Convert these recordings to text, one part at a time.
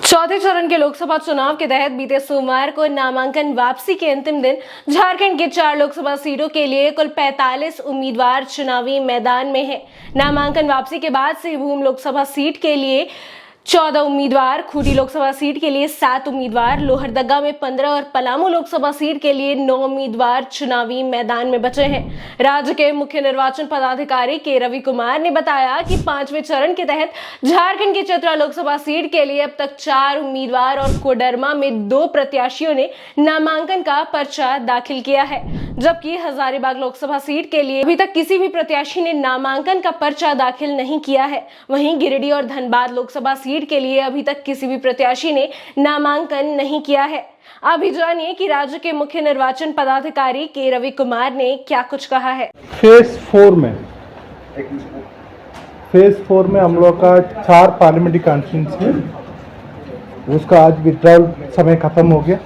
चौथे चरण के लोकसभा चुनाव के तहत बीते सोमवार को नामांकन वापसी के अंतिम दिन झारखंड के 4 लोकसभा सीटों के लिए कुल 45 उम्मीदवार चुनावी मैदान में हैं। नामांकन वापसी के बाद सिंहभूम लोकसभा सीट के लिए 14 उम्मीदवार, खूंटी लोकसभा सीट के लिए 7 उम्मीदवार, लोहरदगा में 15 और पलामू लोकसभा सीट के लिए 9 उम्मीदवार चुनावी मैदान में बचे हैं। राज्य के मुख्य निर्वाचन पदाधिकारी के रवि कुमार ने बताया कि 5वें चरण के तहत झारखंड की चतरा लोकसभा सीट के लिए अब तक 4 उम्मीदवार और कोडरमा में 2 प्रत्याशियों ने नामांकन का पर्चा दाखिल किया है, जबकि हजारीबाग लोकसभा सीट के लिए अभी तक किसी भी प्रत्याशी ने नामांकन का पर्चा दाखिल नहीं किया है। वहीं गिरिडीह और धनबाद लोकसभा सीट के लिए अभी तक किसी भी प्रत्याशी ने नामांकन नहीं किया है। अभी जानिए कि राज्य के मुख्य निर्वाचन पदाधिकारी के रवि कुमार ने क्या कुछ कहा है। फेज 4 में हम लोग का 4 पार्लियामेंट्री कॉन्स्टिट्यूंसी है, उसका आज विड्रॉल समय खत्म हो गया।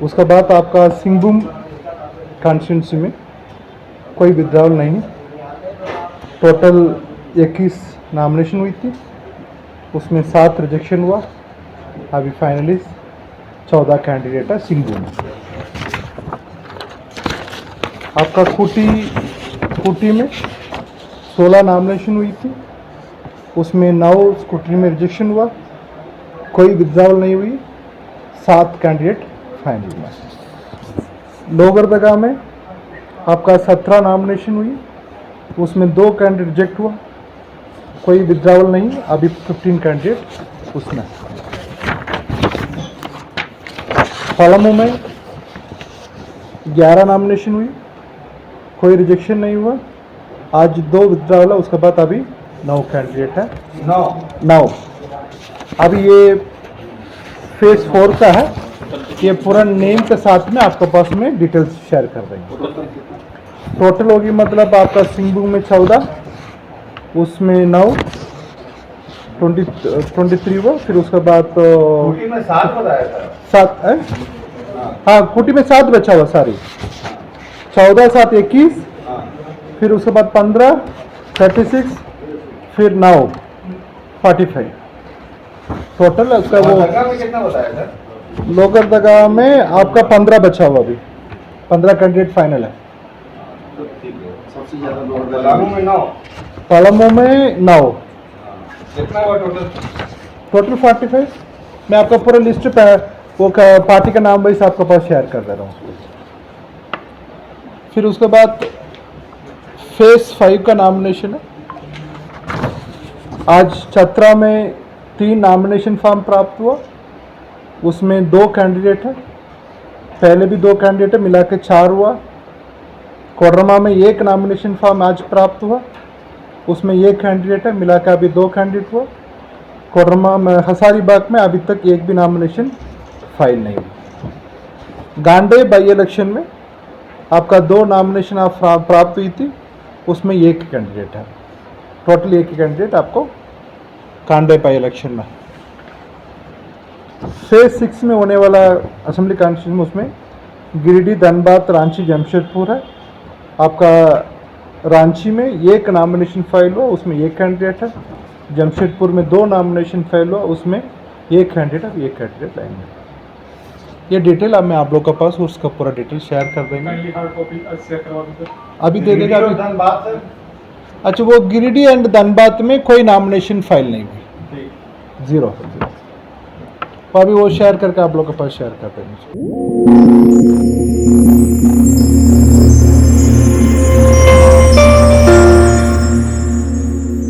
उसके बाद आपका सिंहभूम कॉन्स्टिट्यूंसी में कोई विड्रॉल नहीं, टोटल 21 नॉमिनेशन हुई थी, उसमें 7 रिजेक्शन हुआ। अभी फाइनली 14 कैंडिडेट है सिंहभूम। आपका खूंटी में 16 नॉमिनेशन हुई थी, उसमें 9 स्कूटनी में रिजेक्शन हुआ, कोई विड्रॉल नहीं हुई, 7 कैंडिडेट फाइनल में। लोहरदगा में आपका 17 नॉमिनेशन हुई, उसमें 2 कैंडिडेट रिजेक्ट हुआ, कोई विड्रॉल नहीं, अभी 15 कैंडिडेट उसमें। पलामू में 11 नॉमिनेशन हुई, कोई रिजेक्शन नहीं हुआ, आज 2 विड्रॉल है, उसके बाद अभी 9 कैंडिडेट है। 9 अभी ये फेज 4 का है, ये पूरा नेम के साथ में आपके पास में डिटेल्स शेयर कर देंगे। टोटल होगी मतलब आपका सिंहभूम में 14, उसमें 9 23 हुआ, फिर उसके बाद खूंटी में 7 बताया था। 7 है, हाँ खूंटी में 7 बचा हुआ, सारी 14 7 21, फिर उसके बाद 15 36, फिर 9 45 टोटल। उसका वो में कितना बताया था? लोहरदगा में आपका 15 बचा हुआ, अभी 15 कैंडिडेट फाइनल है। सबसे ज्यादा पलामू में 9, पलामू में 9, कितना हुआ टोटल 45। मैं आपका पूरा लिस्ट पे वो पार्टी का नाम वाइज आपके पास शेयर कर दे रहा हूँ। फिर उसके बाद फेज 5 का नॉमिनेशन है। आज चतरा में 3 नॉमिनेशन फॉर्म प्राप्त हुआ, उसमें 2 कैंडिडेट है, पहले भी 2 कैंडिडेट है, मिला के 4 हुआ। कोडरमा में 1 नॉमिनेशन फॉर्म आज प्राप्त हुआ, उसमें 1 कैंडिडेट है, मिला के अभी 2 कैंडिडेट हुआ। कोडरमा में हजारीबाग में अभी तक 1 भी नॉमिनेशन फाइल नहीं हुई। गांडे बाई इलेक्शन में आपका 2 नॉमिनेशन आप प्राप्त हुई थी, उसमें 1 कैंडिडेट है, टोटल 1 कैंडिडेट आपको गांडे बाई इलेक्शन में। फेज 6 में होने वाला असेंबली कॉन्स्टिट्यूंसी में उसमें गिरिडीह धनबाद रांची जमशेदपुर है। आपका रांची में 1 नॉमिनेशन फाइल हुआ, उसमें 1 कैंडिडेट है। जमशेदपुर में 2 नॉमिनेशन फाइल हुआ, उसमें 1 कैंडिडेट है, 1 कैंडिडेट लाएंगे। ये डिटेल अब मैं आप लोग के पास उसका पूरा डिटेल शेयर कर देंगे, अभी दे देगा अभी। धनबाद से अच्छा, वो गिरिडीह एंड धनबाद में कोई नॉमिनेशन फाइल नहीं हुई, 0। तो अभी वो शेयर करके आप लोग के पास शेयर कर देंगे।